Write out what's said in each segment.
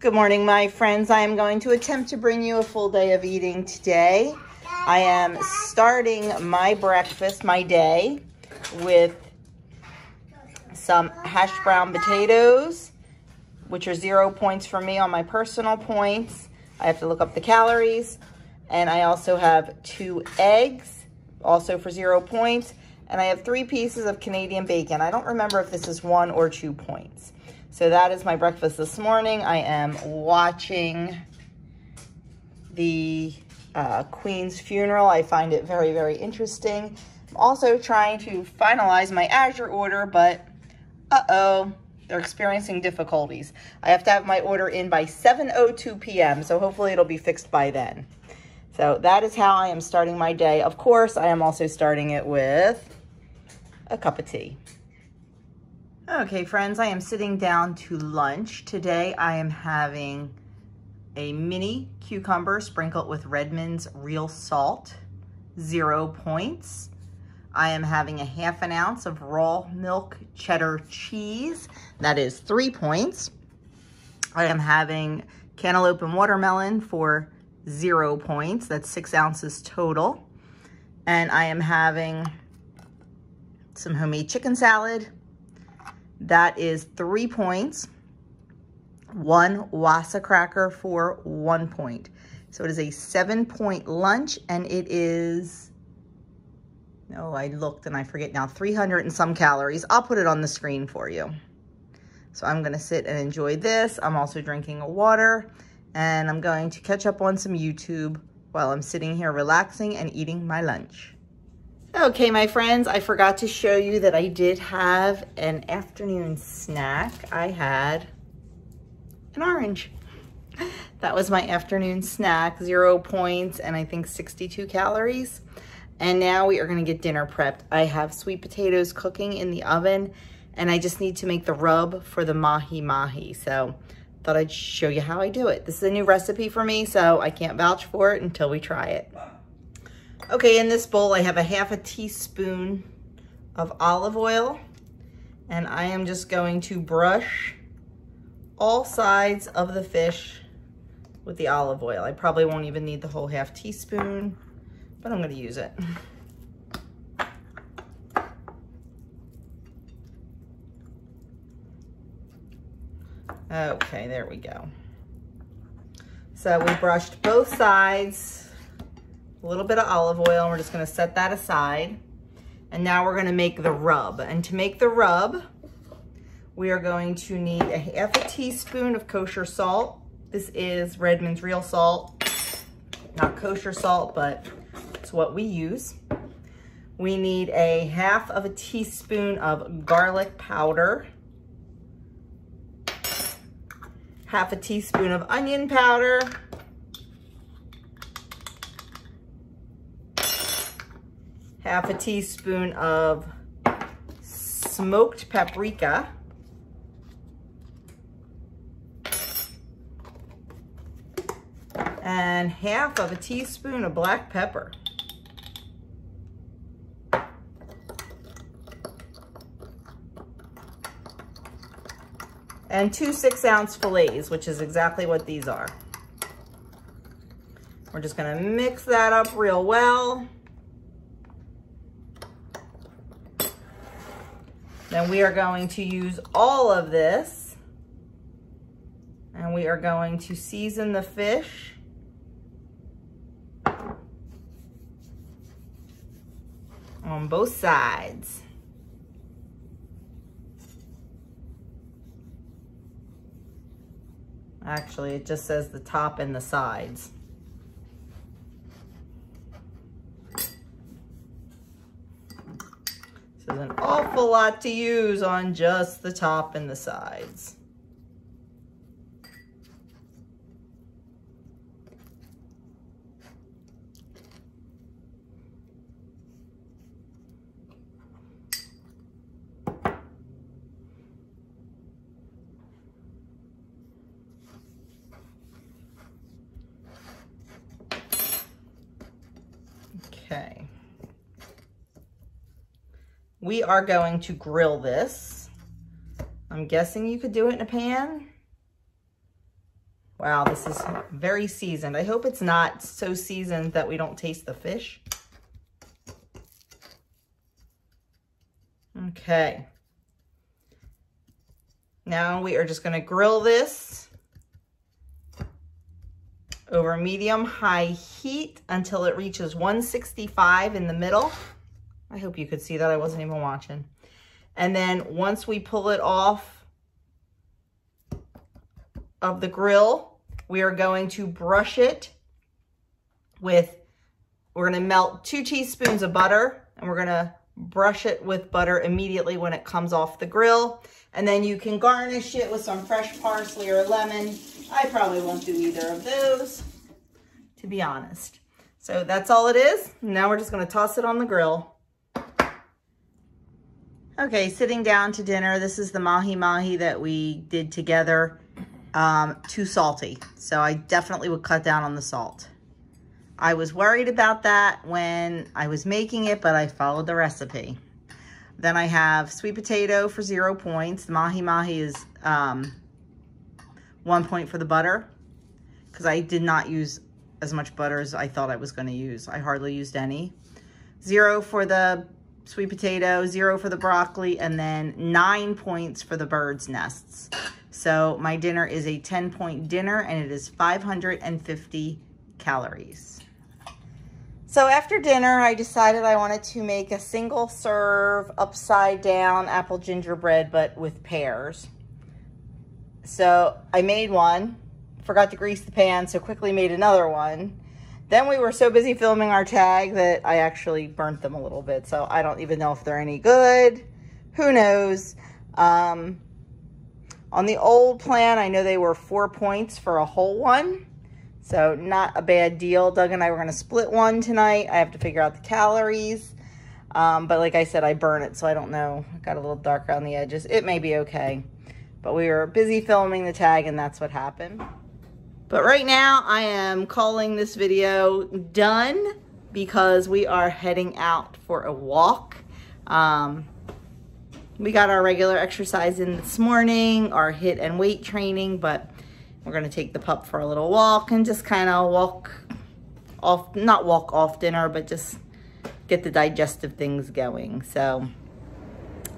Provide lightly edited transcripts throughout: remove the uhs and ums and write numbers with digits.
Good morning, my friends. I am going to attempt to bring you a full day of eating today. I am starting my breakfast, my day, with some hashed brown potatoes, which are 0 points for me on my personal points. I have to look up the calories. And I also have 2 eggs, also for 0 points. And I have 3 pieces of Canadian bacon. I don't remember if this is 1 or 2 points. So that is my breakfast this morning. I am watching the Queen's funeral. I find it very, very interesting. I'm also trying to finalize my Azure order, but they're experiencing difficulties. I have to have my order in by 7:02 p.m., so hopefully it'll be fixed by then. So that is how I am starting my day. Of course, I am also starting it with a cup of tea. Okay, friends, I am sitting down to lunch. Today, I am having a mini cucumber sprinkled with Redmond's real salt, 0 points. I am having a 1/2 ounce of raw milk cheddar cheese. That is 3 points. I am having cantaloupe and watermelon for 0 points. That's 6 ounces total. And I am having some homemade chicken salad. That is 3 points. 1 Wassa cracker for 1 point. So it is a 7-point lunch, and it is, I looked and I forget now, 300 and some calories. I'll put it on the screen for you. So I'm gonna sit and enjoy this. I'm also drinking a water, and I'm going to catch up on some YouTube while I'm sitting here relaxing and eating my lunch. Okay, my friends, I forgot to show you that I did have an afternoon snack. I had an orange. That was my afternoon snack, 0 points, and I think 62 calories. And now we are gonna get dinner prepped. I have sweet potatoes cooking in the oven, and I just need to make the rub for the mahi-mahi. So thought I'd show you how I do it. This is a new recipe for me, so I can't vouch for it until we try it. Okay, in this bowl, I have a 1/2 teaspoon of olive oil, and I am just going to brush all sides of the fish with the olive oil. I probably won't even need the whole 1/2 teaspoon, but I'm gonna use it. Okay, there we go. So we brushed both sides. A little bit of olive oil, and we're just gonna set that aside. And now we're gonna make the rub. And to make the rub, we are going to need a 1/2 teaspoon of kosher salt. This is Redmond's real salt, not kosher salt, but it's what we use. We need a 1/2 teaspoon of garlic powder, 1/2 teaspoon of onion powder, 1/2 teaspoon of smoked paprika, and 1/2 teaspoon of black pepper. And 2 6-ounce fillets, which is exactly what these are. We're just gonna mix that up real well. Then we are going to use all of this, and we are going to season the fish on both sides. Actually, it just says the top and the sides. So there's an awful lot to use on just the top and the sides. Okay. We are going to grill this. I'm guessing you could do it in a pan. Wow, this is very seasoned. I hope it's not so seasoned that we don't taste the fish. Okay. Now we are just going to grill this over medium-high heat until it reaches 165 in the middle. I hope you could see that. I wasn't even watching. And then once we pull it off of the grill, we are going to brush it with, we're going to melt 2 teaspoons of butter, and we're going to brush it with butter immediately when it comes off the grill. And then you can garnish it with some fresh parsley or lemon. I probably won't do either of those, to be honest. So that's all it is. Now we're just going to toss it on the grill. Okay, sitting down to dinner. This is the mahi-mahi that we did together. Too salty. So I definitely would cut down on the salt. I was worried about that when I was making it, but I followed the recipe. Then I have sweet potato for 0 points. The mahi-mahi is 1 point for the butter, because I did not use as much butter as I thought I was going to use. I hardly used any. 0 for the sweet potato, 0 for the broccoli, and then 9 points for the bird's nests. So my dinner is a 10-point dinner, and it is 550 calories. So after dinner, I decided I wanted to make a single serve upside down apple gingerbread, but with pears. So I made one, forgot to grease the pan, so quickly made another one. Then we were so busy filming our tag that I actually burnt them a little bit. So I don't even know if they're any good. Who knows? On the old plan, I know they were 4 points for a whole one. So not a bad deal. Doug and I were going to split one tonight. I have to figure out the calories. But like I said, I burn it, so I don't know. It got a little dark around the edges. It may be okay. But we were busy filming the tag, and that's what happened. But right now, I am calling this video done because we are heading out for a walk. We got our regular exercise in this morning, our HIIT and weight training, but we're going to take the pup for a little walk and just kind of walk off, not walk off dinner, but just get the digestive things going. So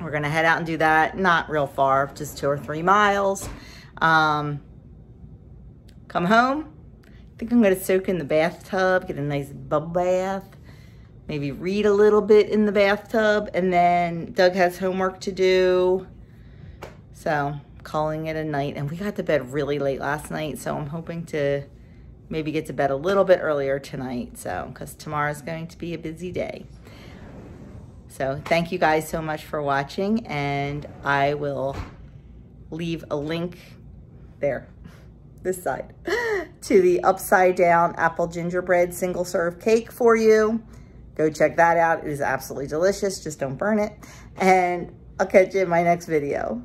we're going to head out and do that. Not real far, just 2 or 3 miles. Come home. I think I'm going to soak in the bathtub, get a nice bubble bath, maybe read a little bit in the bathtub, and then Doug has homework to do. So calling it a night, and we got to bed really late last night, so I'm hoping to maybe get to bed a little bit earlier tonight, so because tomorrow's going to be a busy day. So thank you guys so much for watching, and I will leave a link there, this side, to the upside down apple gingerbread single serve cake for you. Go check that out. It is absolutely delicious. Just don't burn it. And I'll catch you in my next video.